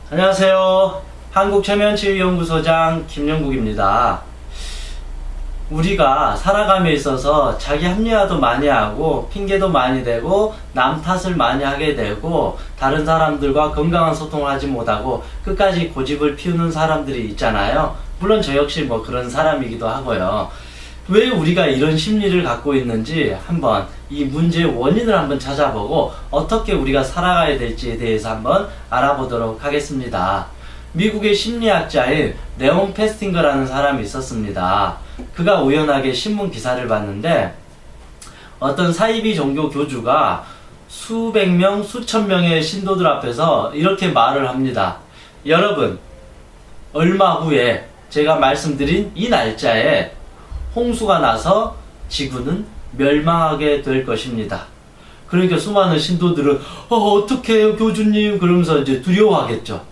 안녕하세요. 한국체면치유연구소장 김영국입니다. 우리가 살아감에 있어서 자기 합리화도 많이 하고 핑계도 많이 대고 남 탓을 많이 하게 되고 다른 사람들과 건강한 소통을 하지 못하고 끝까지 고집을 피우는 사람들이 있잖아요. 물론 저 역시 뭐 그런 사람이기도 하고요. 왜 우리가 이런 심리를 갖고 있는지 한번 이 문제의 원인을 한번 찾아보고 어떻게 우리가 살아가야 될지에 대해서 한번 알아보도록 하겠습니다. 미국의 심리학자인 레온 페스팅거라는 사람이 있었습니다. 그가 우연하게 신문 기사를 봤는데 어떤 사이비 종교 교주가 수백 명, 수천 명의 신도들 앞에서 이렇게 말을 합니다. 여러분, 얼마 후에 제가 말씀드린 이 날짜에 홍수가 나서 지구는 멸망하게 될 것입니다. 그러니까 수많은 신도들은 어떻게 해요 교주님? 그러면서 이제 두려워하겠죠.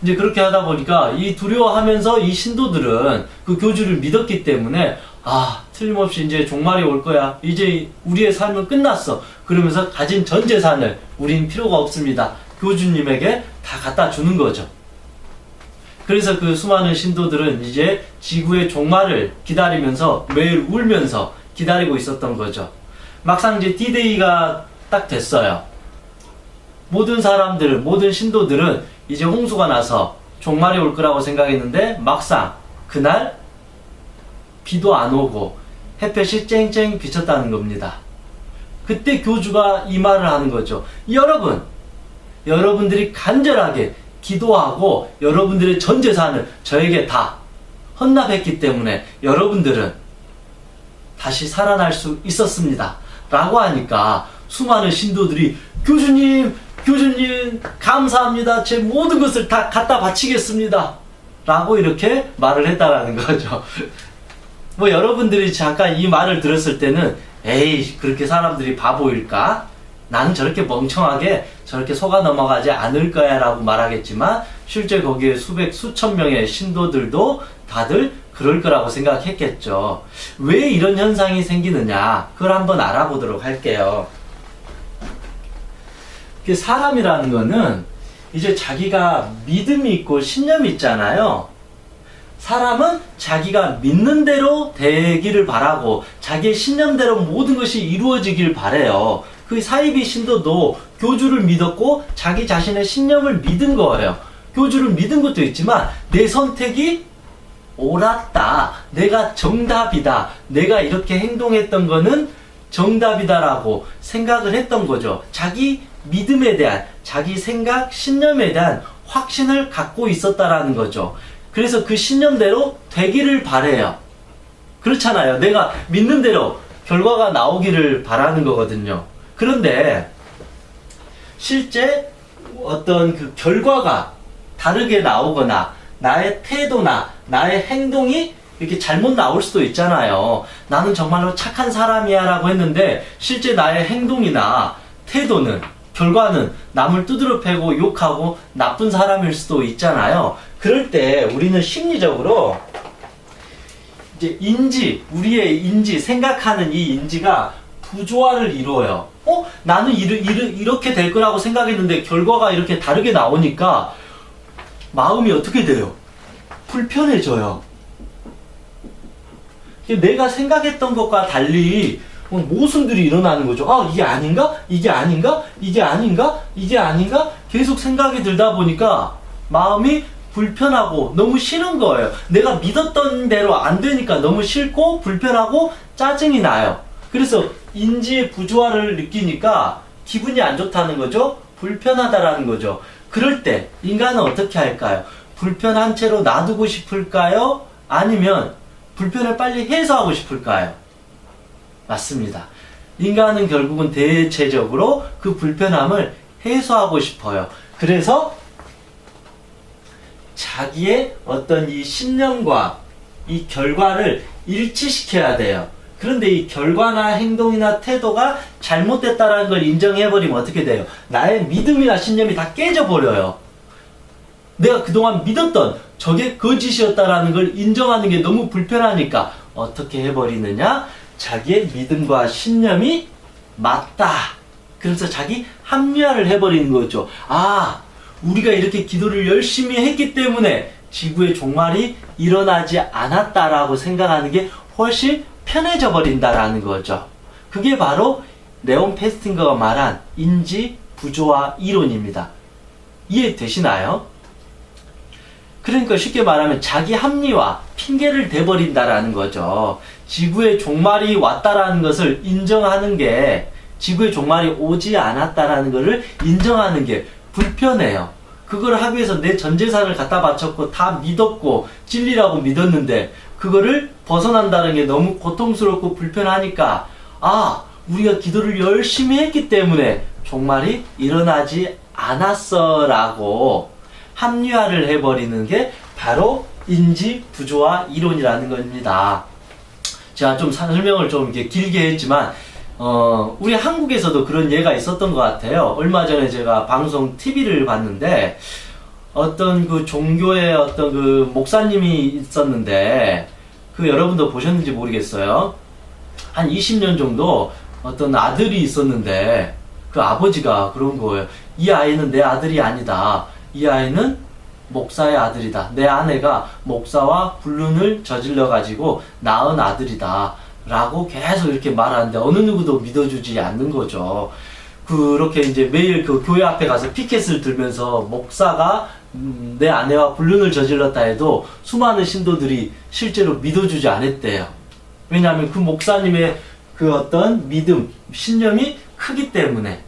이제 그렇게 하다 보니까 이 두려워하면서 이 신도들은 그 교주를 믿었기 때문에 틀림없이 이제 종말이 올 거야. 이제 우리의 삶은 끝났어. 그러면서 가진 전 재산을 우린 필요가 없습니다. 교주님에게 다 갖다 주는 거죠. 그래서 그 수많은 신도들은 이제 지구의 종말을 기다리면서 매일 울면서 기다리고 있었던 거죠. 막상 이제 D-Day가 딱 됐어요. 모든 사람들, 모든 신도들은 이제 홍수가 나서 종말이 올 거라고 생각했는데 막상 그날 비도 안 오고 햇볕이 쨍쨍 비쳤다는 겁니다. 그때 교주가 이 말을 하는 거죠. 여러분들이 간절하게 기도하고 여러분들의 전 재산을 저에게 다 헌납했기 때문에 여러분들은 다시 살아날 수 있었습니다. 라고 하니까 수많은 신도들이 교주님 감사합니다. 제 모든 것을 다 갖다 바치겠습니다. 라고 이렇게 말을 했다라는 거죠. 뭐 여러분들이 잠깐 이 말을 들었을 때는 에이 그렇게 사람들이 바보일까? 나는 저렇게 멍청하게 저렇게 속아 넘어가지 않을 거야 라고 말하겠지만 실제 거기에 수천 명의 신도들도 다들 그럴 거라고 생각했겠죠. 왜 이런 현상이 생기느냐 그걸 한번 알아보도록 할게요. 사람이라는 거는 이제 자기가 믿음이 있고 신념이 있잖아요. 사람은 자기가 믿는 대로 되기를 바라고 자기의 신념대로 모든 것이 이루어지길 바래요. 그 사이비 신도도 교주를 믿었고 자기 자신의 신념을 믿은 거예요. 교주를 믿은 것도 있지만 내 선택이 옳았다. 내가 정답이다. 내가 이렇게 행동했던 거는 정답이다라고 생각을 했던 거죠. 자기 믿음에 대한 자기 생각, 신념에 대한 확신을 갖고 있었다라는 거죠. 그래서 그 신념대로 되기를 바래요. 그렇잖아요. 내가 믿는 대로 결과가 나오기를 바라는 거거든요. 그런데 실제 어떤 그 결과가 다르게 나오거나 나의 태도나 나의 행동이 이렇게 잘못 나올 수도 있잖아요. 나는 정말로 착한 사람이야 라고 했는데 실제 나의 행동이나 태도는 결과는 남을 두드려 패고 욕하고 나쁜 사람일 수도 있잖아요. 그럴 때 우리는 심리적으로 이제 우리의 인지, 생각하는 이 인지가 부조화를 이루어요. 나는 이렇게 될 거라고 생각했는데 결과가 이렇게 다르게 나오니까 마음이 어떻게 돼요? 불편해져요. 내가 생각했던 것과 달리 모순들이 일어나는 거죠. 이게 아닌가? 이게 아닌가? 이게 아닌가? 이게 아닌가? 계속 생각이 들다 보니까 마음이 불편하고 너무 싫은 거예요. 내가 믿었던 대로 안 되니까 너무 싫고 불편하고 짜증이 나요. 그래서 인지의 부조화를 느끼니까 기분이 안 좋다는 거죠. 불편하다라는 거죠. 그럴 때 인간은 어떻게 할까요? 불편한 채로 놔두고 싶을까요? 아니면 불편을 빨리 해소하고 싶을까요? 맞습니다. 인간은 결국은 대체적으로 그 불편함을 해소하고 싶어요. 그래서 자기의 어떤 이 신념과 이 결과를 일치시켜야 돼요. 그런데 이 결과나 행동이나 태도가 잘못됐다는 걸 인정해버리면 어떻게 돼요? 나의 믿음이나 신념이 다 깨져버려요. 내가 그동안 믿었던 저게 거짓이었다라는 걸 인정하는 게 너무 불편하니까 어떻게 해버리느냐? 자기의 믿음과 신념이 맞다. 그래서 자기 합리화를 해버리는 거죠. 우리가 이렇게 기도를 열심히 했기 때문에 지구의 종말이 일어나지 않았다라고 생각하는 게 훨씬 편해져 버린다라는 거죠. 그게 바로 레온 페스팅거가 말한 인지 부조화 이론입니다. 이해되시나요? 그러니까 쉽게 말하면 자기 합리화, 핑계를 대버린다라는 거죠. 지구의 종말이 왔다라는 것을 인정하는 게, 지구의 종말이 오지 않았다라는 것을 인정하는 게 불편해요. 그걸 하기 위해서 내 전 재산을 갖다 바쳤고 다 믿었고 진리라고 믿었는데 그거를 벗어난다는 게 너무 고통스럽고 불편하니까, 아, 우리가 기도를 열심히 했기 때문에 종말이 일어나지 않았어 라고 합리화를 해버리는 게 바로 인지 부조화 이론이라는 겁니다. 제가 좀 설명을 좀 이렇게 길게 했지만 우리 한국에서도 그런 예가 있었던 것 같아요. 얼마 전에 제가 방송 TV를 봤는데 어떤 그 종교의 어떤 그 목사님이 있었는데, 그 여러분도 보셨는지 모르겠어요. 한 20년 정도 어떤 아들이 있었는데 그 아버지가 그런 거예요. 이 아이는 내 아들이 아니다. 이 아이는 목사의 아들이다. 내 아내가 목사와 불륜을 저질러 가지고 낳은 아들이다 라고 계속 이렇게 말하는데 어느 누구도 믿어주지 않는 거죠. 그렇게 이제 매일 그 교회 앞에 가서 피켓을 들면서 목사가 내 아내와 불륜을 저질렀다 해도 수많은 신도들이 실제로 믿어주지 않았대요. 왜냐하면 그 목사님의 그 어떤 믿음, 신념이 크기 때문에.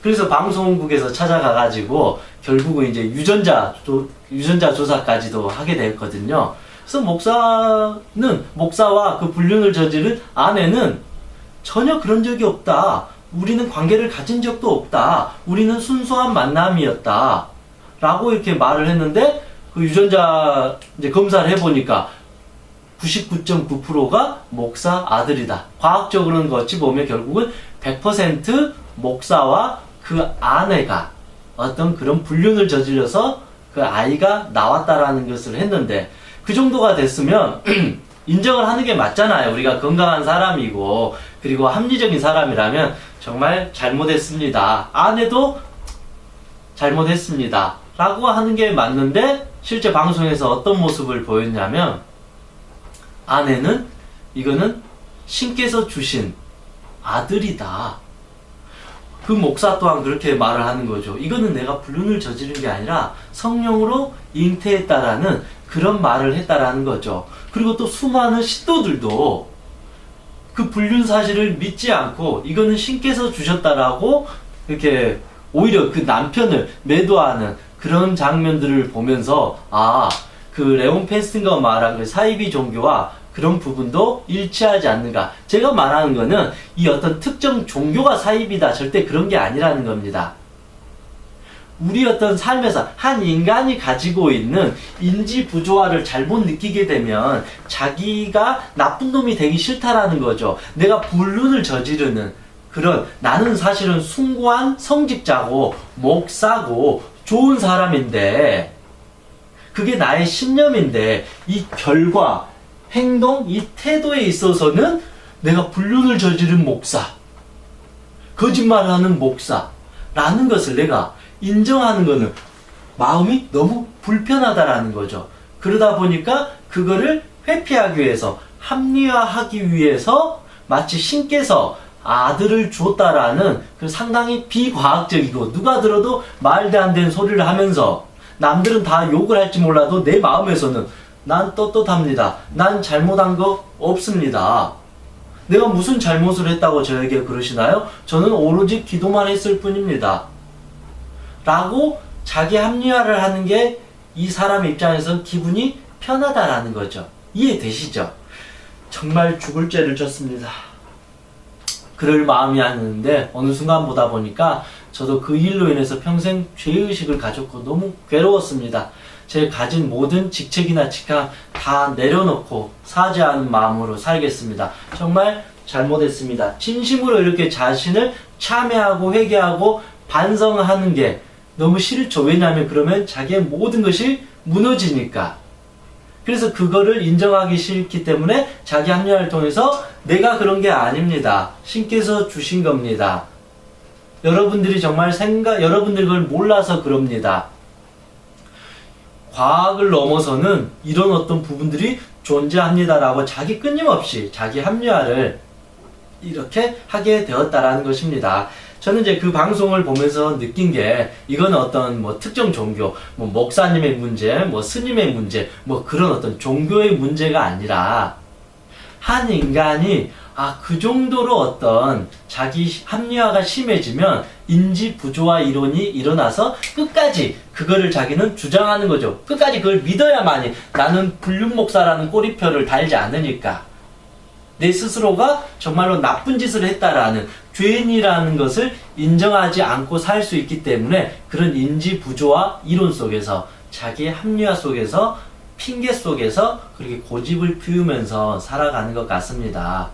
그래서 방송국에서 찾아가가지고 결국은 이제 유전자 조사까지도 하게 됐거든요. 그래서 목사와 그 불륜을 저지른 아내는 전혀 그런 적이 없다. 우리는 관계를 가진 적도 없다. 우리는 순수한 만남이었다. 라고 이렇게 말을 했는데, 그 유전자 이제 검사를 해보니까 99.9%가 목사 아들이다. 과학적으로는 어찌 보면 결국은 100% 목사와 그 아내가 어떤 그런 불륜을 저질러서 그 아이가 나왔다라는 것을 했는데, 그 정도가 됐으면 인정을 하는 게 맞잖아요. 우리가 건강한 사람이고 그리고 합리적인 사람이라면 정말 잘못했습니다. 아내도 잘못했습니다. 라고 하는 게 맞는데, 실제 방송에서 어떤 모습을 보였냐면, 아내는 이거는 신께서 주신 아들이다. 그 목사 또한 그렇게 말을 하는 거죠. 이거는 내가 불륜을 저지른 게 아니라 성령으로 잉태했다라는 그런 말을 했다라는 거죠. 그리고 또 수많은 신도들도 그 불륜 사실을 믿지 않고 이거는 신께서 주셨다라고 이렇게 오히려 그 남편을 매도하는 그런 장면들을 보면서, 아, 그 레온 페스팅거가 말한 그 사이비 종교와 그런 부분도 일치하지 않는가. 제가 말하는 거는 이 어떤 특정 종교가 사이비다, 절대 그런 게 아니라는 겁니다. 우리 어떤 삶에서 한 인간이 가지고 있는 인지 부조화를 잘못 느끼게 되면 자기가 나쁜 놈이 되기 싫다라는 거죠. 내가 불륜을 저지르는 그런, 나는 사실은 숭고한 성직자고 목사고 좋은 사람인데, 그게 나의 신념인데, 이 결과, 행동, 이 태도에 있어서는 내가 불륜을 저지른 목사, 거짓말하는 목사라는 것을 내가 인정하는 것은 마음이 너무 불편하다라는 거죠. 그러다 보니까 그거를 회피하기 위해서, 합리화하기 위해서 마치 신께서 아들을 줬다라는 그 상당히 비과학적이고 누가 들어도 말도 안 되는 소리를 하면서, 남들은 다 욕을 할지 몰라도 내 마음에서는 난 떳떳합니다. 난 잘못한 거 없습니다. 내가 무슨 잘못을 했다고 저에게 그러시나요? 저는 오로지 기도만 했을 뿐입니다. 라고 자기 합리화를 하는 게 이 사람 입장에서 기분이 편하다라는 거죠. 이해되시죠? 정말 죽을 죄를 졌습니다. 그럴 마음이 아니었는데 어느 순간 보다 보니까 저도 그 일로 인해서 평생 죄의식을 가졌고 너무 괴로웠습니다. 제 가진 모든 직책이나 직함 다 내려놓고 사죄하는 마음으로 살겠습니다. 정말 잘못했습니다. 진심으로 이렇게 자신을 참회하고 회개하고 반성하는 게 너무 싫죠. 왜냐하면 그러면 자기의 모든 것이 무너지니까. 그래서 그거를 인정하기 싫기 때문에 자기 합리화를 통해서 내가 그런 게 아닙니다. 신께서 주신 겁니다. 여러분들이 정말 여러분들 그걸 몰라서 그럽니다. 과학을 넘어서는 이런 어떤 부분들이 존재합니다라고 자기 끊임없이 자기 합리화를 이렇게 하게 되었다라는 것입니다. 저는 이제 그 방송을 보면서 느낀 게, 이건 어떤 뭐 특정 종교, 뭐 목사님의 문제, 뭐 스님의 문제, 뭐 그런 어떤 종교의 문제가 아니라, 한 인간이 그 정도로 어떤 자기 합리화가 심해지면 인지 부조화 이론이 일어나서 끝까지 그거를 자기는 주장하는 거죠. 끝까지 그걸 믿어야만이, 나는 불륜 목사라는 꼬리표를 달지 않으니까 내 스스로가 정말로 나쁜 짓을 했다라는, 죄인이라는 것을 인정하지 않고 살 수 있기 때문에, 그런 인지 부조화 이론 속에서, 자기의 합리화 속에서, 핑계 속에서 그렇게 고집을 피우면서 살아가는 것 같습니다.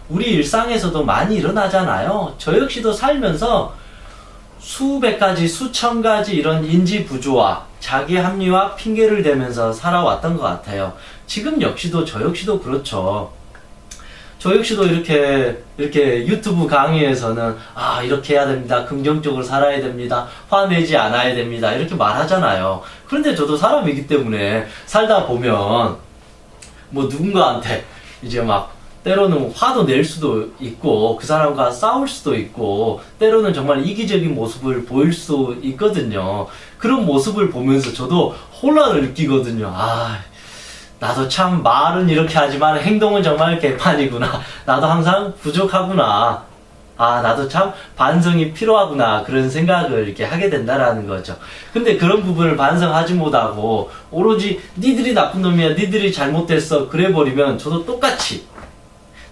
우리 일상에서도 많이 일어나잖아요. 저 역시도 살면서 수백 가지, 수천 가지 이런 인지 부조화, 자기 합리화, 핑계를 대면서 살아왔던 것 같아요. 지금 역시도, 저 역시도 그렇죠. 저 역시도 이렇게 유튜브 강의에서는 이렇게 해야 됩니다. 긍정적으로 살아야 됩니다. 화내지 않아야 됩니다. 이렇게 말하잖아요. 그런데 저도 사람이기 때문에 살다 보면 뭐 누군가한테 이제 막 때로는 화도 낼 수도 있고, 그 사람과 싸울 수도 있고, 때로는 정말 이기적인 모습을 보일 수 있거든요. 그런 모습을 보면서 저도 혼란을 느끼거든요. 나도 참 말은 이렇게 하지만 행동은 정말 개판이구나. 나도 항상 부족하구나. 나도 참 반성이 필요하구나. 그런 생각을 이렇게 하게 된다라는 거죠. 근데 그런 부분을 반성하지 못하고 오로지 니들이 나쁜 놈이야, 니들이 잘못됐어, 그래 버리면 저도 똑같이,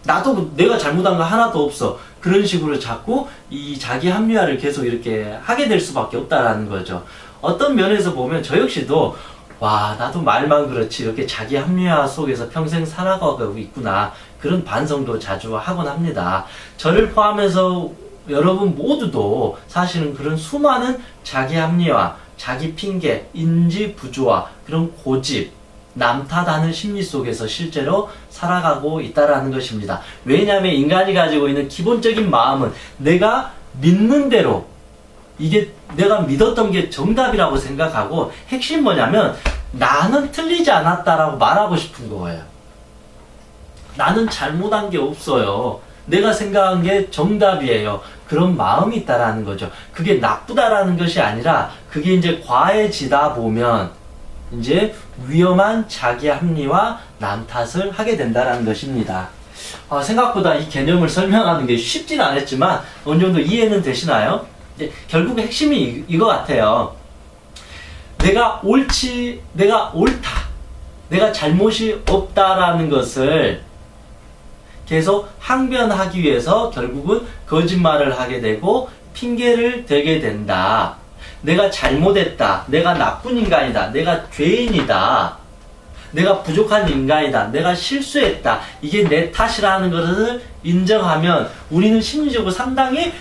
나도 내가 잘못한 거 하나도 없어, 그런 식으로 자꾸 이 자기 합리화를 계속 이렇게 하게 될 수밖에 없다라는 거죠. 어떤 면에서 보면 저 역시도 나도 말만 그렇지 이렇게 자기 합리화 속에서 평생 살아가고 있구나, 그런 반성도 자주 하곤 합니다. 저를 포함해서 여러분 모두도 사실은 그런 수많은 자기 합리화, 자기 핑계, 인지 부조화, 그런 고집, 남 탓하는 심리 속에서 실제로 살아가고 있다라는 것입니다. 왜냐하면 인간이 가지고 있는 기본적인 마음은 내가 믿는 대로, 이게 내가 믿었던 게 정답이라고 생각하고, 핵심 뭐냐면 나는 틀리지 않았다라고 말하고 싶은 거예요. 나는 잘못한 게 없어요. 내가 생각한 게 정답이에요. 그런 마음이 있다라는 거죠. 그게 나쁘다라는 것이 아니라, 그게 이제 과해지다 보면 이제 위험한 자기 합리화, 남 탓을 하게 된다라는 것입니다. 생각보다 이 개념을 설명하는 게 쉽진 않았지만 어느 정도 이해는 되시나요? 이제 결국 핵심이 이거 같아요. 내가 옳지, 내가 옳다, 내가 잘못이 없다라는 것을 계속 항변하기 위해서 결국은 거짓말을 하게 되고 핑계를 대게 된다. 내가 잘못했다, 내가 나쁜 인간이다, 내가 죄인이다, 내가 부족한 인간이다, 내가 실수했다, 이게 내 탓이라는 것을 인정하면 우리는 심리적으로 상당히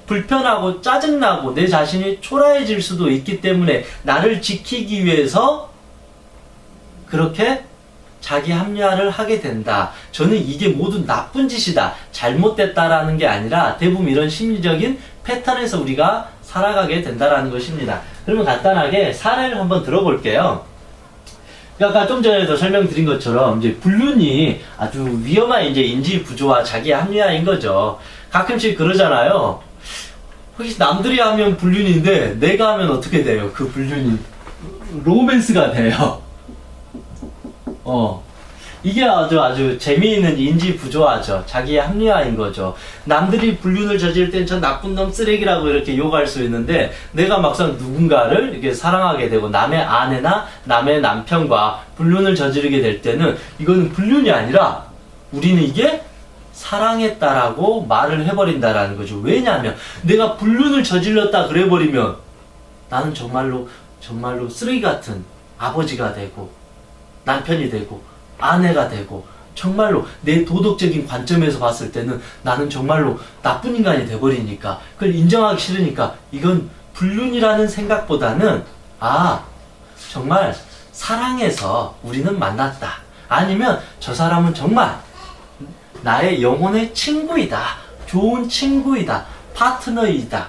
불편하고 짜증나고 내 자신이 초라해질 수도 있기 때문에, 나를 지키기 위해서 그렇게 자기 합리화를 하게 된다. 저는 이게 모두 나쁜 짓이다, 잘못됐다라는 게 아니라 대부분 이런 심리적인 패턴에서 우리가 살아가게 된다라는 것입니다. 그러면 간단하게 사례를 한번 들어볼게요. 아까 좀 전에도 설명드린 것처럼 이제 불륜이 아주 위험한 이제 인지 부조화, 자기 합리화인 거죠. 가끔씩 그러잖아요. 혹시 남들이 하면 불륜인데 내가 하면 어떻게 돼요? 그 불륜이 로맨스가 돼요. 이게 아주 재미있는 인지 부조화죠. 자기의 합리화인 거죠. 남들이 불륜을 저지를 땐 저 나쁜 놈, 쓰레기라고 이렇게 욕할 수 있는데, 내가 막상 누군가를 이렇게 사랑하게 되고 남의 아내나 남의 남편과 불륜을 저지르게 될 때는 이거는 불륜이 아니라 우리는 이게 사랑했다라고 말을 해버린다라는 거죠. 왜냐하면 내가 불륜을 저질렀다 그래버리면 나는 정말로 쓰레기 같은 아버지가 되고 남편이 되고 아내가 되고, 정말로 내 도덕적인 관점에서 봤을 때는 나는 정말로 나쁜 인간이 돼버리니까, 그걸 인정하기 싫으니까, 이건 불륜이라는 생각보다는 정말 사랑해서 우리는 만났다, 아니면 저 사람은 정말 나의 영혼의 친구이다, 좋은 친구이다, 파트너이다,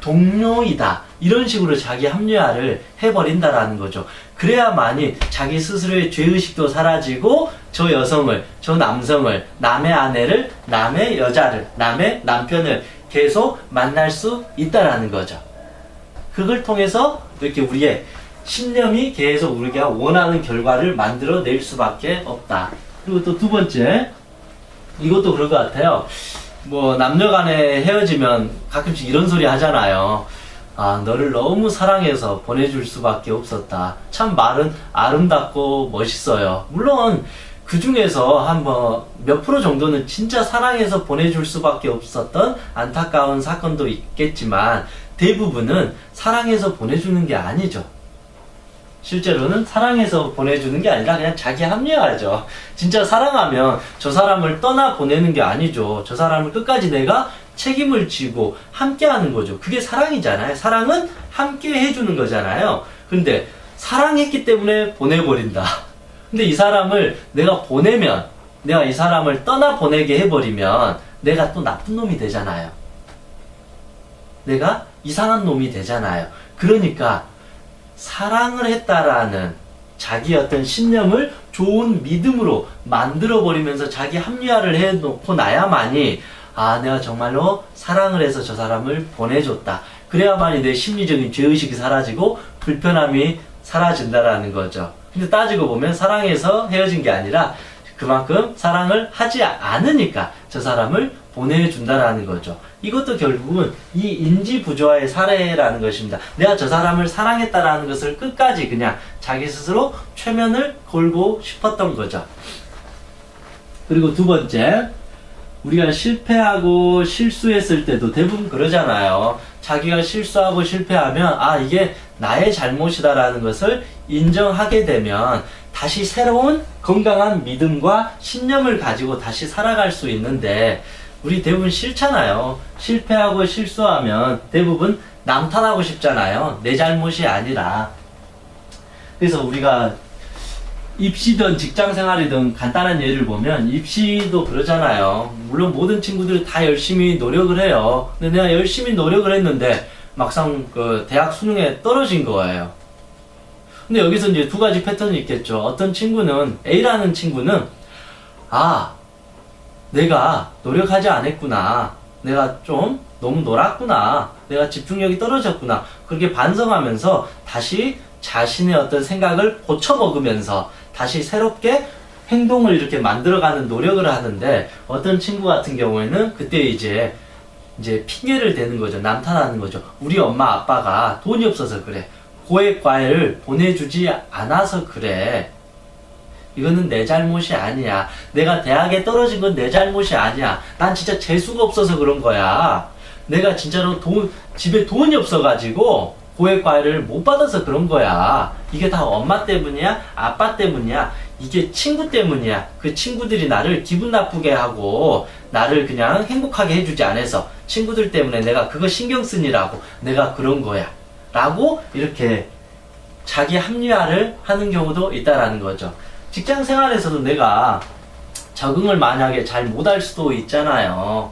동료이다, 이런 식으로 자기 합리화를 해버린다라는 거죠. 그래야만이 자기 스스로의 죄의식도 사라지고 저 여성을, 저 남성을, 남의 아내를, 남의 여자를, 남의 남편을 계속 만날 수 있다라는 거죠. 그걸 통해서 이렇게 우리의 신념이 계속 우리가 원하는 결과를 만들어낼 수밖에 없다. 그리고 또 두 번째, 이것도 그런 것 같아요. 뭐 남녀 간에 헤어지면 가끔씩 이런 소리 하잖아요. 아, 너를 너무 사랑해서 보내줄 수밖에 없었다. 참 말은 아름답고 멋있어요. 물론 그 중에서 한 몇 프로 정도는 진짜 사랑해서 보내줄 수밖에 없었던 안타까운 사건도 있겠지만 대부분은 사랑해서 보내주는 게 아니죠. 실제로는 사랑해서 보내주는 게 아니라 그냥 자기 합리화죠. 진짜 사랑하면 저 사람을 떠나 보내는 게 아니죠. 저 사람을 끝까지 내가 책임을 지고 함께 하는 거죠. 그게 사랑이잖아요. 사랑은 함께 해주는 거잖아요. 근데 사랑했기 때문에 보내버린다. 근데 이 사람을 내가 보내면, 내가 이 사람을 떠나 보내게 해버리면 내가 또 나쁜 놈이 되잖아요. 내가 이상한 놈이 되잖아요. 그러니까 사랑을 했다라는 자기 어떤 신념을 좋은 믿음으로 만들어버리면서 자기 합리화를 해놓고 나야만이 아, 내가 정말로 사랑을 해서 저 사람을 보내줬다. 그래야만이 내 심리적인 죄의식이 사라지고 불편함이 사라진다라는 거죠. 근데 따지고 보면 사랑해서 헤어진 게 아니라 그만큼 사랑을 하지 않으니까 저 사람을 보내준다라는 거죠. 이것도 결국은 이 인지부조화의 사례라는 것입니다. 내가 저 사람을 사랑했다라는 것을 끝까지 그냥 자기 스스로 최면을 걸고 싶었던 거죠. 그리고 두 번째, 우리가 실패하고 실수했을 때도 대부분 그러잖아요. 자기가 실수하고 실패하면 아, 이게 나의 잘못이다라는 것을 인정하게 되면 다시 새로운 건강한 믿음과 신념을 가지고 다시 살아갈 수 있는데 우리 대부분 싫잖아요. 실패하고 실수하면 대부분 남 탓하고 싶잖아요. 내 잘못이 아니라. 그래서 우리가 입시든 직장생활이든 간단한 예를 보면 입시도 그러잖아요. 물론 모든 친구들이 다 열심히 노력을 해요. 근데 내가 열심히 노력을 했는데 막상 그 대학 수능에 떨어진 거예요. 근데 여기서 이제 두 가지 패턴이 있겠죠. 어떤 친구는, A라는 친구는 아, 내가 노력하지 않았구나. 내가 좀 너무 놀았구나. 내가 집중력이 떨어졌구나. 그렇게 반성하면서 다시 자신의 어떤 생각을 고쳐먹으면서 다시 새롭게 행동을 이렇게 만들어가는 노력을 하는데 어떤 친구 같은 경우에는 그때 이제 핑계를 대는 거죠. 남탓하는 거죠. 우리 엄마 아빠가 돈이 없어서 그래. 고액 과외를 보내주지 않아서 그래. 이거는 내 잘못이 아니야. 내가 대학에 떨어진 건 내 잘못이 아니야. 난 진짜 재수가 없어서 그런 거야. 내가 진짜로 집에 돈이 없어가지고 고액 과외를 못 받아서 그런 거야. 이게 다 엄마 때문이야? 아빠 때문이야? 이게 친구 때문이야. 그 친구들이 나를 기분 나쁘게 하고 나를 그냥 행복하게 해주지 않아서 친구들 때문에 내가 그거 신경 쓰니라고 내가 그런 거야. 라고 이렇게 자기 합리화를 하는 경우도 있다라는 거죠. 직장 생활에서도 내가 적응을 만약에 잘 못할 수도 있잖아요.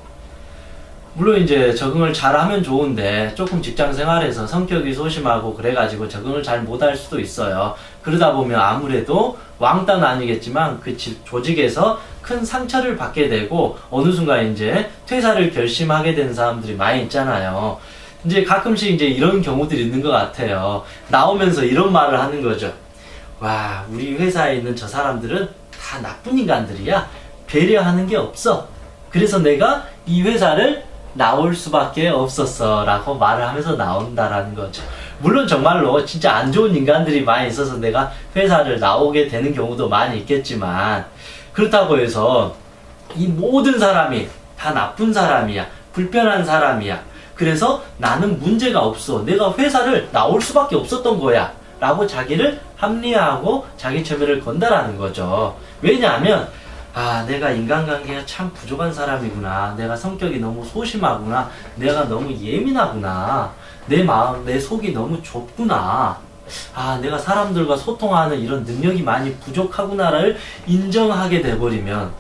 물론 이제 적응을 잘하면 좋은데 조금 직장 생활에서 성격이 소심하고 그래가지고 적응을 잘 못할 수도 있어요. 그러다 보면 아무래도 왕따는 아니겠지만 그 조직에서 큰 상처를 받게 되고 어느 순간 이제 퇴사를 결심하게 된 사람들이 많이 있잖아요. 이제 가끔씩 이제 이런 경우들이 있는 것 같아요. 나오면서 이런 말을 하는 거죠. 와, 우리 회사에 있는 저 사람들은 다 나쁜 인간들이야. 배려하는 게 없어. 그래서 내가 이 회사를 나올 수밖에 없었어 라고 말을 하면서 나온다라는 거죠. 물론 정말로 진짜 안 좋은 인간들이 많이 있어서 내가 회사를 나오게 되는 경우도 많이 있겠지만 그렇다고 해서 이 모든 사람이 다 나쁜 사람이야. 불편한 사람이야. 그래서 나는 문제가 없어. 내가 회사를 나올 수밖에 없었던 거야. 라고 자기를 합리화하고 자기 체면을 건다라는 거죠. 왜냐하면 아, 내가 인간관계가 참 부족한 사람이구나. 내가 성격이 너무 소심하구나. 내가 너무 예민하구나. 내 마음, 내 속이 너무 좁구나. 아, 내가 사람들과 소통하는 이런 능력이 많이 부족하구나를 인정하게 돼버리면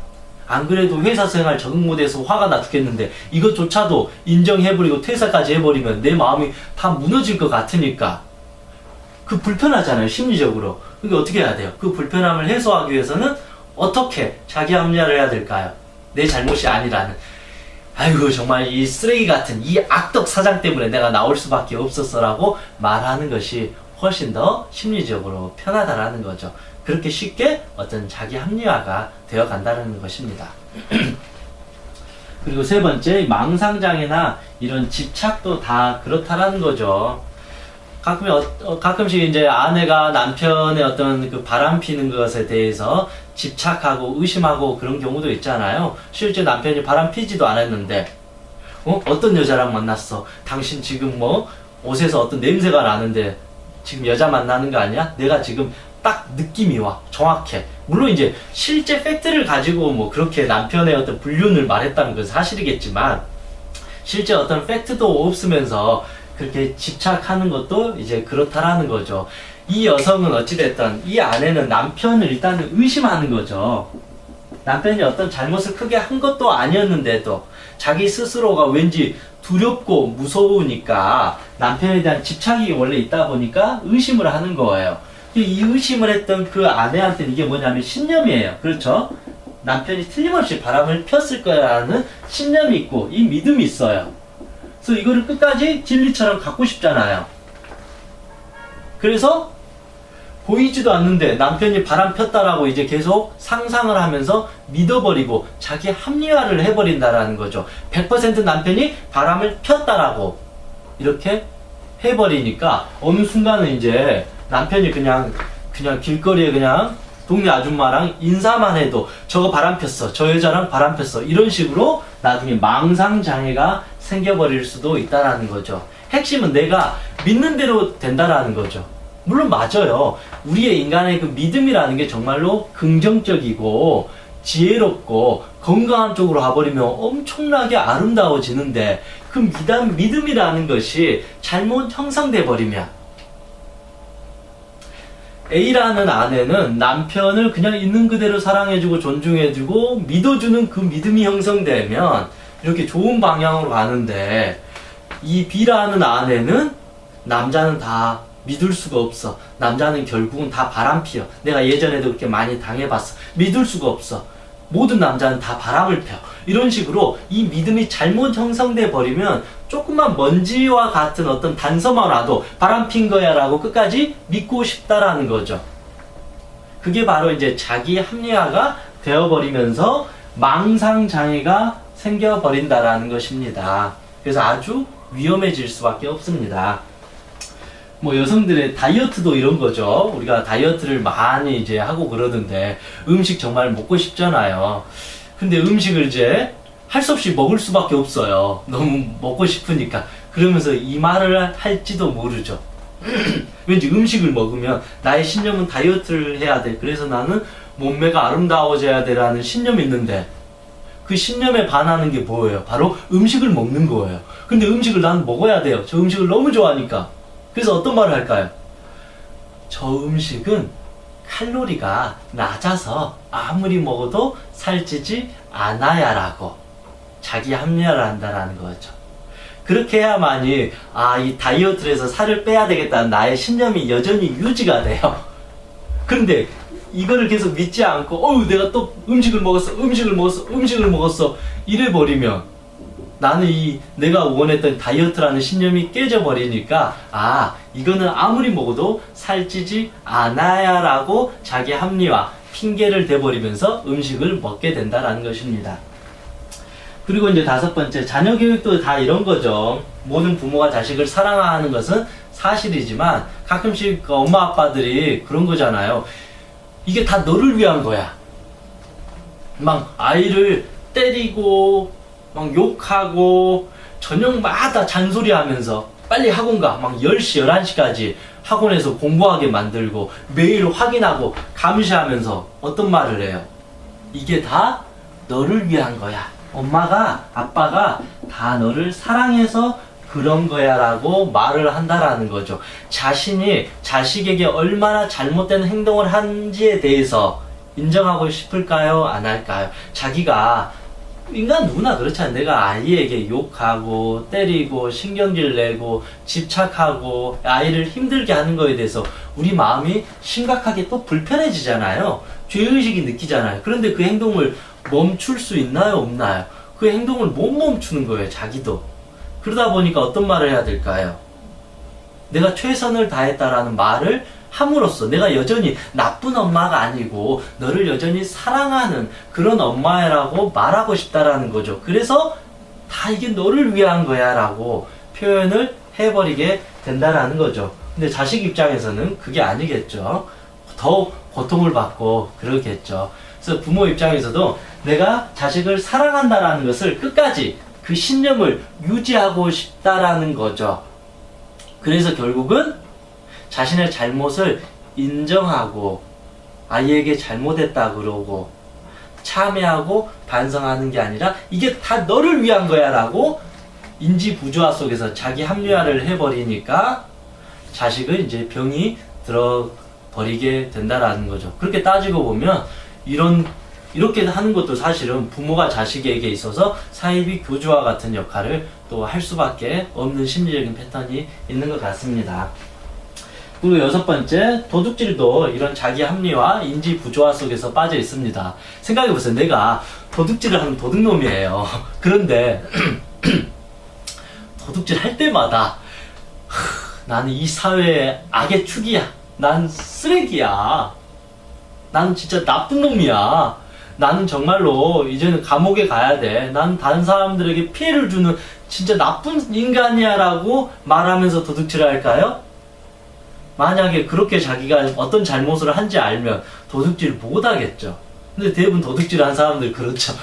안 그래도 회사 생활 적응 못해서 화가 나 죽겠는데 이것조차도 인정해버리고 퇴사까지 해버리면 내 마음이 다 무너질 것 같으니까 그 불편하잖아요, 심리적으로. 그게 어떻게 해야 돼요? 그 불편함을 해소하기 위해서는 어떻게 자기 합리화를 해야 될까요? 내 잘못이 아니라는. 아이고 정말 이 쓰레기 같은 이 악덕 사장 때문에 내가 나올 수밖에 없었어라고 말하는 것이 훨씬 더 심리적으로 편하다라는 거죠. 그렇게 쉽게 어떤 자기 합리화가 되어 간다는 것입니다. 그리고 세 번째, 망상장애나 이런 집착도 다 그렇다라는 거죠. 가끔씩 이제 아내가 남편의 어떤 그 바람 피는 것에 대해서 집착하고 의심하고 그런 경우도 있잖아요. 실제 남편이 바람 피지도 않았는데, 어떤 여자랑 만났어? 당신 지금 뭐 옷에서 어떤 냄새가 나는데 지금 여자 만나는 거 아니야? 내가 지금 딱 느낌이 와. 정확해. 물론 이제 실제 팩트를 가지고 뭐 그렇게 남편의 어떤 불륜을 말했다는 건 사실이겠지만, 실제 어떤 팩트도 없으면서 그렇게 집착하는 것도 이제 그렇다라는 거죠. 이 여성은 어찌됐든 이 아내는 남편을 일단 의심하는 거죠. 남편이 어떤 잘못을 크게 한 것도 아니었는데도 자기 스스로가 왠지 두렵고 무서우니까 남편에 대한 집착이 원래 있다 보니까 의심을 하는 거예요. 이 의심을 했던 그 아내한테는 이게 뭐냐면 신념이에요. 그렇죠? 남편이 틀림없이 바람을 폈을 거라는 신념이 있고 이 믿음이 있어요. 그래서 이거를 끝까지 진리처럼 갖고 싶잖아요. 그래서 보이지도 않는데 남편이 바람 폈다라고 이제 계속 상상을 하면서 믿어버리고 자기 합리화를 해버린다라는 거죠. 100% 남편이 바람을 폈다라고 이렇게 해버리니까 어느 순간은 이제 남편이 그냥 길거리에 그냥 동네 아줌마랑 인사만 해도 저거 바람 폈어, 저 여자랑 바람 폈어, 이런 식으로 나중에 망상장애가 생겨버릴 수도 있다라는 거죠. 핵심은 내가 믿는 대로 된다라는 거죠. 물론 맞아요. 우리의 인간의 그 믿음이라는 게 정말로 긍정적이고 지혜롭고 건강한 쪽으로 가버리면 엄청나게 아름다워지는데, 그 믿음이라는 것이 잘못 형성돼 버리면, A라는 아내는 남편을 그냥 있는 그대로 사랑해주고 존중해주고 믿어주는 그 믿음이 형성되면 이렇게 좋은 방향으로 가는데, 이 B라는 아내는 남자는 다 믿을 수가 없어. 남자는 결국은 다 바람피어. 내가 예전에도 그렇게 많이 당해봤어. 믿을 수가 없어. 모든 남자는 다 바람을 펴. 이런 식으로 이 믿음이 잘못 형성돼 버리면 조금만 먼지와 같은 어떤 단서만 와도 바람핀 거야 라고 끝까지 믿고 싶다라는 거죠. 그게 바로 이제 자기 합리화가 되어버리면서 망상장애가 생겨버린다라는 것입니다. 그래서 아주 위험해질 수밖에 없습니다. 뭐 여성들의 다이어트도 이런 거죠. 우리가 다이어트를 많이 이제 하고 그러던데 음식 정말 먹고 싶잖아요. 근데 음식을 이제 할 수 없이 먹을 수밖에 없어요. 너무 먹고 싶으니까. 그러면서 이 말을 할지도 모르죠. 왠지 음식을 먹으면 나의 신념은 다이어트를 해야 돼. 그래서 나는 몸매가 아름다워져야 돼라는 신념이 있는데, 그 신념에 반하는 게 뭐예요? 바로 음식을 먹는 거예요. 근데 음식을 나는 먹어야 돼요. 저 음식을 너무 좋아하니까. 그래서 어떤 말을 할까요? 저 음식은 칼로리가 낮아서 아무리 먹어도 살찌지 않아야 라고 자기 합리화를 한다는 거죠. 그렇게 해야만이 이 다이어트를 해서 살을 빼야 되겠다는 나의 신념이 여전히 유지가 돼요. 근데 이거를 계속 믿지 않고 내가 또 음식을 먹었어 이래버리면 나는 내가 원했던 다이어트라는 신념이 깨져버리니까 이거는 아무리 먹어도 살찌지 않아야 라고 자기 합리화, 핑계를 대버리면서 음식을 먹게 된다라는 것입니다. 그리고 이제 다섯 번째, 자녀 교육도 다 이런 거죠. 모든 부모가 자식을 사랑하는 것은 사실이지만 가끔씩 엄마 아빠들이 그런 거잖아요. 이게 다 너를 위한 거야. 막 아이를 때리고 막 욕하고 저녁마다 잔소리하면서 빨리 학원 가. 막 10시, 11시까지 학원에서 공부하게 만들고 매일 확인하고 감시하면서 어떤 말을 해요? 이게 다 너를 위한 거야. 엄마가, 아빠가 다 너를 사랑해서 그런 거야 라고 말을 한다라는 거죠. 자신이 자식에게 얼마나 잘못된 행동을 한지에 대해서 인정하고 싶을까요? 안 할까요? 자기가 인간 누구나 그렇잖아요. 내가 아이에게 욕하고 때리고 신경질 내고 집착하고 아이를 힘들게 하는 거에 대해서 우리 마음이 심각하게 또 불편해지잖아요. 죄의식이 느끼잖아요. 그런데 그 행동을 멈출 수 있나요? 없나요? 그 행동을 못 멈추는 거예요. 자기도. 그러다 보니까 어떤 말을 해야 될까요? 내가 최선을 다했다라는 말을 함으로써 내가 여전히 나쁜 엄마가 아니고 너를 여전히 사랑하는 그런 엄마라고 말하고 싶다라는 거죠. 그래서 다 이게 너를 위한 거야 라고 표현을 해버리게 된다라는 거죠. 근데 자식 입장에서는 그게 아니겠죠. 더 고통을 받고 그러겠죠. 그래서 부모 입장에서도 내가 자식을 사랑한다라는 것을 끝까지 그 신념을 유지하고 싶다라는 거죠. 그래서 결국은 자신의 잘못을 인정하고 아이에게 잘못했다 그러고 참회하고 반성하는 게 아니라 이게 다 너를 위한 거야 라고 인지 부조화 속에서 자기 합리화를 해버리니까 자식은 이제 병이 들어버리게 된다라는 거죠. 그렇게 따지고 보면 이렇게 하는 것도 사실은 부모가 자식에게 있어서 사이비 교주와 같은 역할을 또 할 수밖에 없는 심리적인 패턴이 있는 것 같습니다. 그리고 여섯 번째, 도둑질도 이런 자기 합리화, 인지 부조화 속에서 빠져 있습니다. 생각해보세요. 내가 도둑질을 하는 도둑놈이에요. 그런데 도둑질 할 때마다 나는 이 사회의 악의 축이야. 난 쓰레기야. 나는 진짜 나쁜 놈이야. 나는 정말로 이제는 감옥에 가야 돼. 난 다른 사람들에게 피해를 주는 진짜 나쁜 인간이야 라고 말하면서 도둑질을 할까요? 만약에 그렇게 자기가 어떤 잘못을 한지 알면 도둑질 못하겠죠. 근데 대부분 도둑질 한 사람들 그렇죠.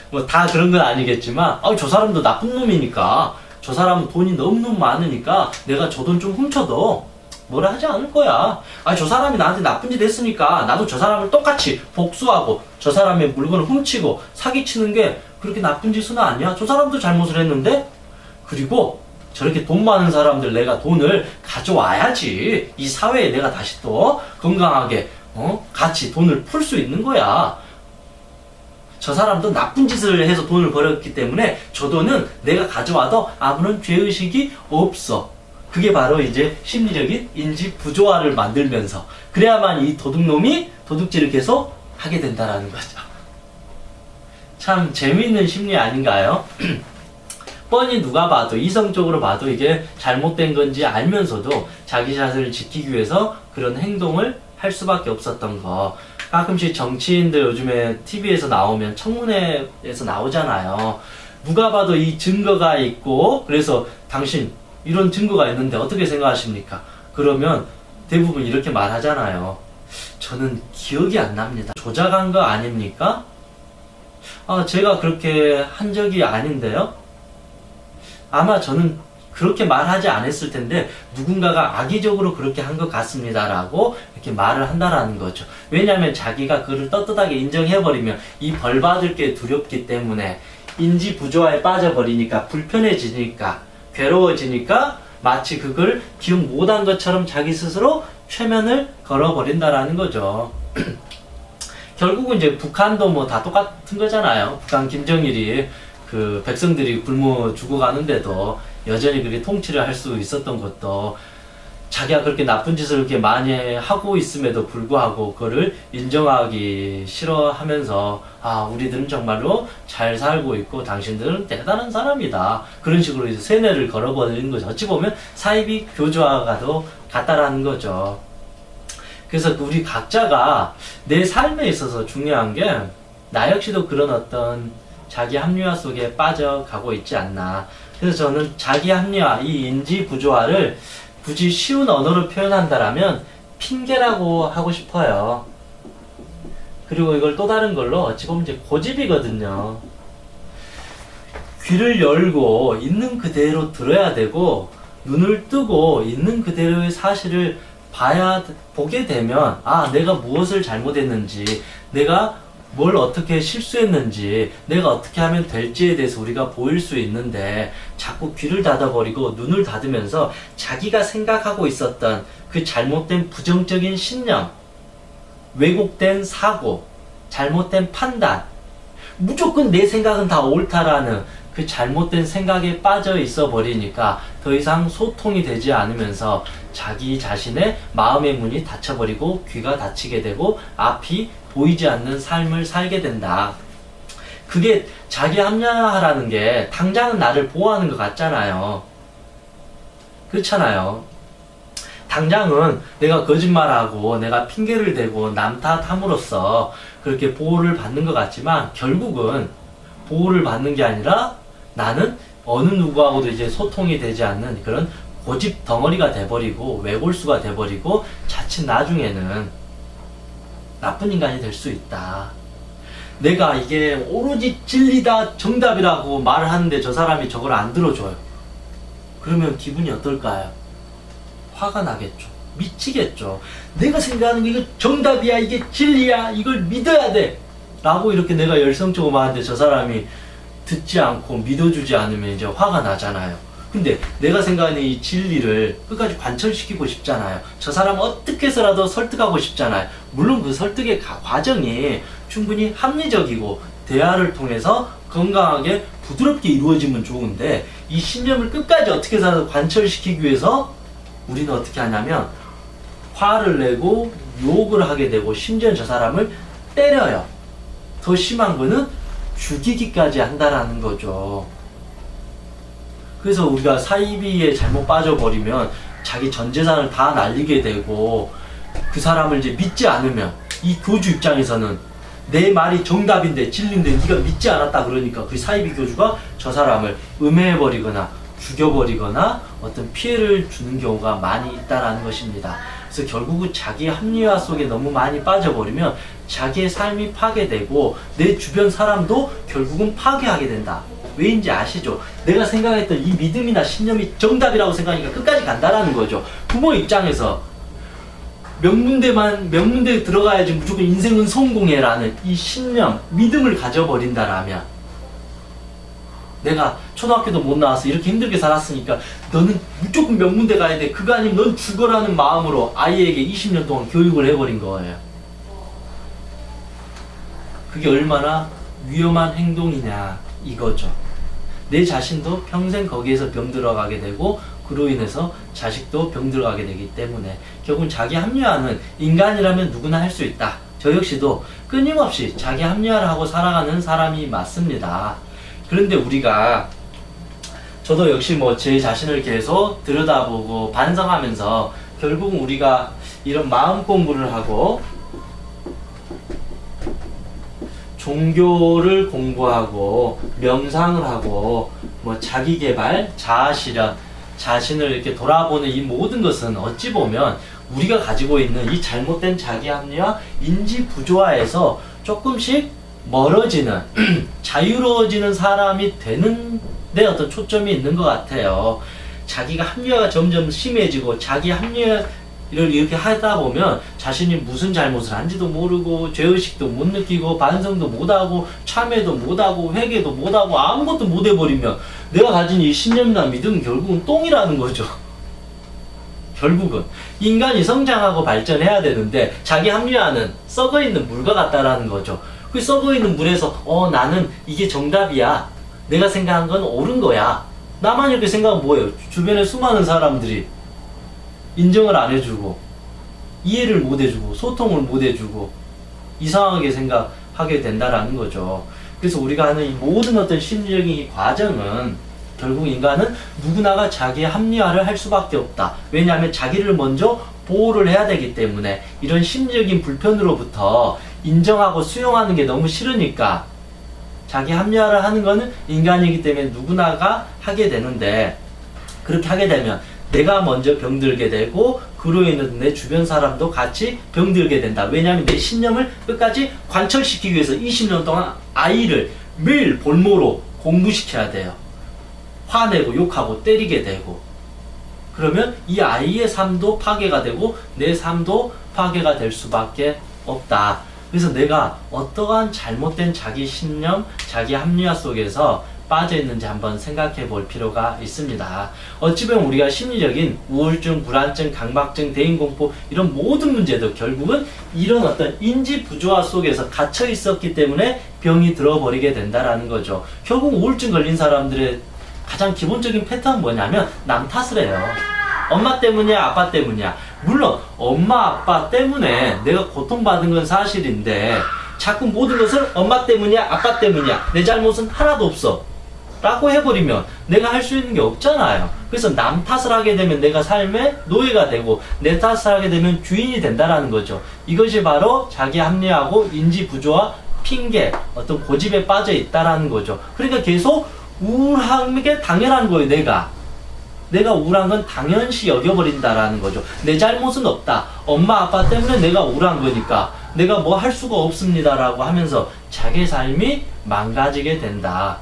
뭐 다 그런 건 아니겠지만 저 사람도 나쁜 놈이니까 저 사람은 돈이 너무너무 많으니까 내가 저 돈 좀 훔쳐도 뭐라 하지 않을 거야. 저 사람이 나한테 나쁜 짓 했으니까 나도 저 사람을 똑같이 복수하고 저 사람의 물건을 훔치고 사기치는 게 그렇게 나쁜 짓은 아니야. 저 사람도 잘못을 했는데. 그리고 저렇게 돈 많은 사람들 내가 돈을 가져와야지 이 사회에 내가 다시 또 건강하게 같이 돈을 풀 수 있는 거야. 저 사람도 나쁜 짓을 해서 돈을 벌었기 때문에 저 돈은 내가 가져와도 아무런 죄의식이 없어. 그게 바로 이제 심리적인 인지 부조화를 만들면서 그래야만 이 도둑놈이 도둑질을 계속 하게 된다라는 거죠. 참 재미있는 심리 아닌가요? 뻔히 누가 봐도 이성적으로 봐도 이게 잘못된 건지 알면서도 자기 자신을 지키기 위해서 그런 행동을 할 수밖에 없었던 거. 가끔씩 정치인들 요즘에 TV에서 나오면 청문회에서 나오잖아요. 누가 봐도 이 증거가 있고 그래서 당신 이런 증거가 있는데 어떻게 생각하십니까? 그러면 대부분 이렇게 말하잖아요. 저는 기억이 안 납니다. 조작한 거 아닙니까? 제가 그렇게 한 적이 아닌데요? 아마 저는 그렇게 말하지 않았을 텐데 누군가가 악의적으로 그렇게 한 것 같습니다 라고 이렇게 말을 한다라는 거죠. 왜냐하면 자기가 그를 떳떳하게 인정해버리면 이 벌 받을 게 두렵기 때문에 인지 부조화에 빠져버리니까 불편해지니까 괴로워지니까 마치 그걸 기억 못한 것처럼 자기 스스로 최면을 걸어버린다라는 거죠. 결국은 이제 북한도 뭐 다 똑같은 거잖아요. 북한 김정일이 그 백성들이 굶어 죽어가는데도 여전히 그렇게 통치를 할 수 있었던 것도 자기가 그렇게 나쁜 짓을 그렇게 많이 하고 있음에도 불구하고 그거를 인정하기 싫어하면서 우리들은 정말로 잘 살고 있고 당신들은 대단한 사람이다. 그런 식으로 이제 세뇌를 걸어버리는 거죠. 어찌 보면 사이비 교조화가도 같다라는 거죠. 그래서 우리 각자가 내 삶에 있어서 중요한 게 나 역시도 그런 어떤 자기 합리화 속에 빠져가고 있지 않나. 그래서 저는 자기 합리화, 이 인지 부조화를 굳이 쉬운 언어로 표현한다라면 핑계라고 하고 싶어요. 그리고 이걸 또 다른 걸로 어찌 보면 이제 고집이거든요. 귀를 열고 있는 그대로 들어야 되고 눈을 뜨고 있는 그대로의 사실을 보게 되면 내가 무엇을 잘못했는지, 내가 뭘 어떻게 실수했는지, 내가 어떻게 하면 될지에 대해서 우리가 보일 수 있는데 자꾸 귀를 닫아버리고 눈을 닫으면서 자기가 생각하고 있었던 그 잘못된 부정적인 신념, 왜곡된 사고, 잘못된 판단, 무조건 내 생각은 다 옳다라는 그 잘못된 생각에 빠져 있어 버리니까 더 이상 소통이 되지 않으면서 자기 자신의 마음의 문이 닫혀버리고 귀가 닫히게 되고 앞이 보이지 않는 삶을 살게 된다. 그게 자기 합리화라는 게 당장은 나를 보호하는 것 같잖아요. 그렇잖아요. 당장은 내가 거짓말하고 내가 핑계를 대고 남 탓함으로써 그렇게 보호를 받는 것 같지만 결국은 보호를 받는 게 아니라 나는 어느 누구하고도 이제 소통이 되지 않는 그런 고집 덩어리가 돼버리고 외골수가 돼버리고 자칫 나중에는 나쁜 인간이 될 수 있다. 내가 이게 오로지 진리다 정답이라고 말을 하는데 저 사람이 저걸 안 들어줘요. 그러면 기분이 어떨까요? 화가 나겠죠. 미치겠죠. 내가 생각하는 게 이거 정답이야, 이게 진리야, 이걸 믿어야 돼 라고 이렇게 내가 열성적으로 말하는데 저 사람이 듣지 않고 믿어주지 않으면 이제 화가 나잖아요. 근데 내가 생각하는 이 진리를 끝까지 관철시키고 싶잖아요. 저 사람 어떻게 해서라도 설득하고 싶잖아요. 물론 그 설득의 과정이 충분히 합리적이고 대화를 통해서 건강하게 부드럽게 이루어지면 좋은데 이 신념을 끝까지 어떻게 해서라도 관철시키기 위해서 우리는 어떻게 하냐면 화를 내고 욕을 하게 되고 심지어 저 사람을 때려요. 더 심한 거는 죽이기까지 한다라는 거죠. 그래서 우리가 사이비에 잘못 빠져버리면 자기 전 재산을 다 날리게 되고 그 사람을 이제 믿지 않으면 이 교주 입장에서는 내 말이 정답인데 진리인데 네가 믿지 않았다 그러니까 그 사이비 교주가 저 사람을 음해해버리거나 죽여버리거나 어떤 피해를 주는 경우가 많이 있다라는 것입니다. 그래서 결국은 자기 합리화 속에 너무 많이 빠져버리면 자기의 삶이 파괴되고 내 주변 사람도 결국은 파괴하게 된다. 왜인지 아시죠? 내가 생각했던 이 믿음이나 신념이 정답이라고 생각하니까 끝까지 간다라는 거죠. 부모 입장에서 명문대에 들어가야지 무조건 인생은 성공해라는 이 신념, 믿음을 가져버린다라면 내가 초등학교도 못 나와서 이렇게 힘들게 살았으니까 너는 무조건 명문대 가야 돼. 그거 아니면 넌 죽어라는 마음으로 아이에게 20년 동안 교육을 해버린 거예요. 그게 얼마나 위험한 행동이냐 이거죠. 내 자신도 평생 거기에서 병들어가게 되고 그로 인해서 자식도 병들어가게 되기 때문에 결국은 자기 합리화는 인간이라면 누구나 할 수 있다. 저 역시도 끊임없이 자기 합리화를 하고 살아가는 사람이 맞습니다. 그런데 우리가 저도 역시 뭐 제 자신을 계속 들여다보고 반성하면서 결국은 우리가 이런 마음 공부를 하고 종교를 공부하고 명상을 하고 뭐 자기계발, 자아실현, 자신을 이렇게 돌아보는 이 모든 것은 어찌 보면 우리가 가지고 있는 이 잘못된 자기 합리화, 인지 부조화에서 조금씩 멀어지는 자유로워지는 사람이 되는 데 어떤 초점이 있는 것 같아요. 자기가 합리화가 점점 심해지고 자기 합리화를 이렇게 하다 보면 자신이 무슨 잘못을 한지도 모르고 죄의식도 못 느끼고 반성도 못하고 참회도 못하고 회개도 못하고 아무것도 못 해버리면 내가 가진 이 신념이나 믿음은 결국은 똥이라는 거죠. 결국은 인간이 성장하고 발전해야 되는데 자기 합리화는 썩어있는 물과 같다라는 거죠. 그 썩어있는 물에서 나는 이게 정답이야, 내가 생각한 건 옳은 거야, 나만 이렇게 생각하면 뭐예요? 주변에 수많은 사람들이 인정을 안 해주고 이해를 못 해주고 소통을 못 해주고 이상하게 생각하게 된다라는 거죠. 그래서 우리가 하는 이 모든 어떤 심리적인 이 과정은 결국 인간은 누구나가 자기의 합리화를 할 수밖에 없다. 왜냐하면 자기를 먼저 보호를 해야 되기 때문에 이런 심리적인 불편으로부터 인정하고 수용하는 게 너무 싫으니까 자기 합리화를 하는 거는 인간이기 때문에 누구나가 하게 되는데 그렇게 하게 되면 내가 먼저 병들게 되고 그로 인해서 내 주변 사람도 같이 병들게 된다. 왜냐하면 내 신념을 끝까지 관철시키기 위해서 20년 동안 아이를 매일 볼모로 공부시켜야 돼요. 화내고 욕하고 때리게 되고 그러면 이 아이의 삶도 파괴가 되고 내 삶도 파괴가 될 수밖에 없다. 그래서 내가 어떠한 잘못된 자기 신념, 자기 합리화 속에서 빠져 있는지 한번 생각해 볼 필요가 있습니다. 어찌 보면 우리가 심리적인 우울증, 불안증, 강박증, 대인공포 이런 모든 문제도 결국은 이런 어떤 인지 부조화 속에서 갇혀 있었기 때문에 병이 들어버리게 된다라는 거죠. 결국 우울증 걸린 사람들의 가장 기본적인 패턴은 뭐냐면 남 탓을 해요. 엄마 때문이야, 아빠 때문이야. 물론 엄마, 아빠 때문에 내가 고통받은 건 사실인데 자꾸 모든 것을 엄마 때문이야, 아빠 때문이야, 내 잘못은 하나도 없어 라고 해버리면 내가 할 수 있는 게 없잖아요. 그래서 남 탓을 하게 되면 내가 삶의 노예가 되고 내 탓을 하게 되면 주인이 된다라는 거죠. 이것이 바로 자기 합리화하고 인지 부조화, 핑계, 어떤 고집에 빠져 있다라는 거죠. 그러니까 계속 우울한 게 당연한 거예요. 내가 우울한 건 당연시 여겨버린다라는 거죠. 내 잘못은 없다. 엄마 아빠 때문에 내가 우울한 거니까 내가 뭐 할 수가 없습니다 라고 하면서 자기 삶이 망가지게 된다.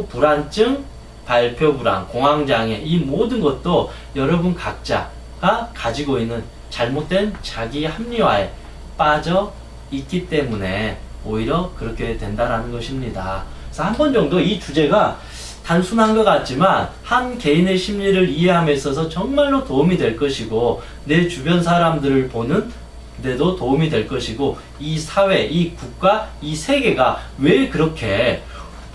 불안증, 발표불안, 공황장애 이 모든 것도 여러분 각자가 가지고 있는 잘못된 자기 합리화에 빠져 있기 때문에 오히려 그렇게 된다라는 것입니다. 그래서 한 번 정도 이 주제가 단순한 것 같지만 한 개인의 심리를 이해함에 있어서 정말로 도움이 될 것이고 내 주변 사람들을 보는 데도 도움이 될 것이고 이 사회, 이 국가, 이 세계가 왜 그렇게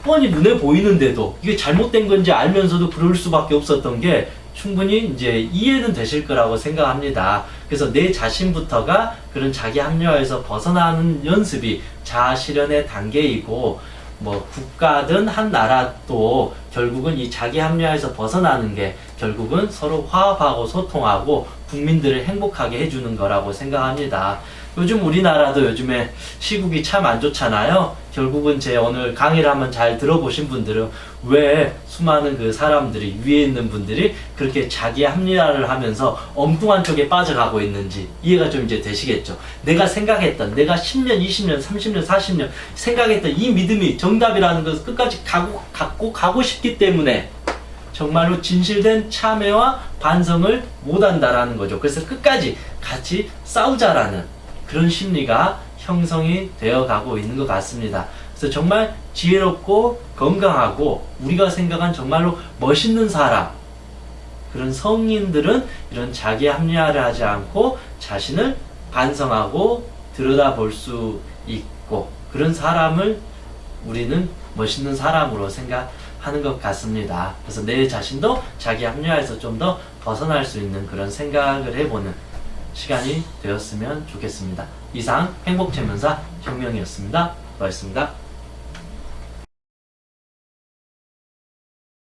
뻔히 눈에 보이는데도 이게 잘못된 건지 알면서도 그럴 수밖에 없었던 게 충분히 이제 이해는 되실 거라고 생각합니다. 그래서 내 자신부터가 그런 자기 합리화에서 벗어나는 연습이 자아 실현의 단계이고 뭐 국가든 한 나라도 결국은 이 자기 합리화에서 벗어나는 게 결국은 서로 화합하고 소통하고 국민들을 행복하게 해주는 거라고 생각합니다. 요즘 우리나라도 요즘에 시국이 참 안 좋잖아요. 결국은 제 오늘 강의를 한번 잘 들어보신 분들은 왜 수많은 그 사람들이 위에 있는 분들이 그렇게 자기 합리화를 하면서 엉뚱한 쪽에 빠져가고 있는지 이해가 좀 이제 되시겠죠. 내가 생각했던, 내가 10년, 20년, 30년, 40년 생각했던 이 믿음이 정답이라는 것을 끝까지 갖고 가고 싶기 때문에 정말로 진실된 참회와 반성을 못한다라는 거죠. 그래서 끝까지 같이 싸우자라는 그런 심리가 형성이 되어 가고 있는 것 같습니다. 그래서 정말 지혜롭고 건강하고 우리가 생각한 정말로 멋있는 사람, 그런 성인들은 이런 자기 합리화를 하지 않고 자신을 반성하고 들여다볼 수 있고 그런 사람을 우리는 멋있는 사람으로 생각하는 것 같습니다. 그래서 내 자신도 자기 합리화에서 좀 더 벗어날 수 있는 그런 생각을 해보는 시간이 되었으면 좋겠습니다. 이상 행복체면사 혁명이었습니다. 고맙습니다.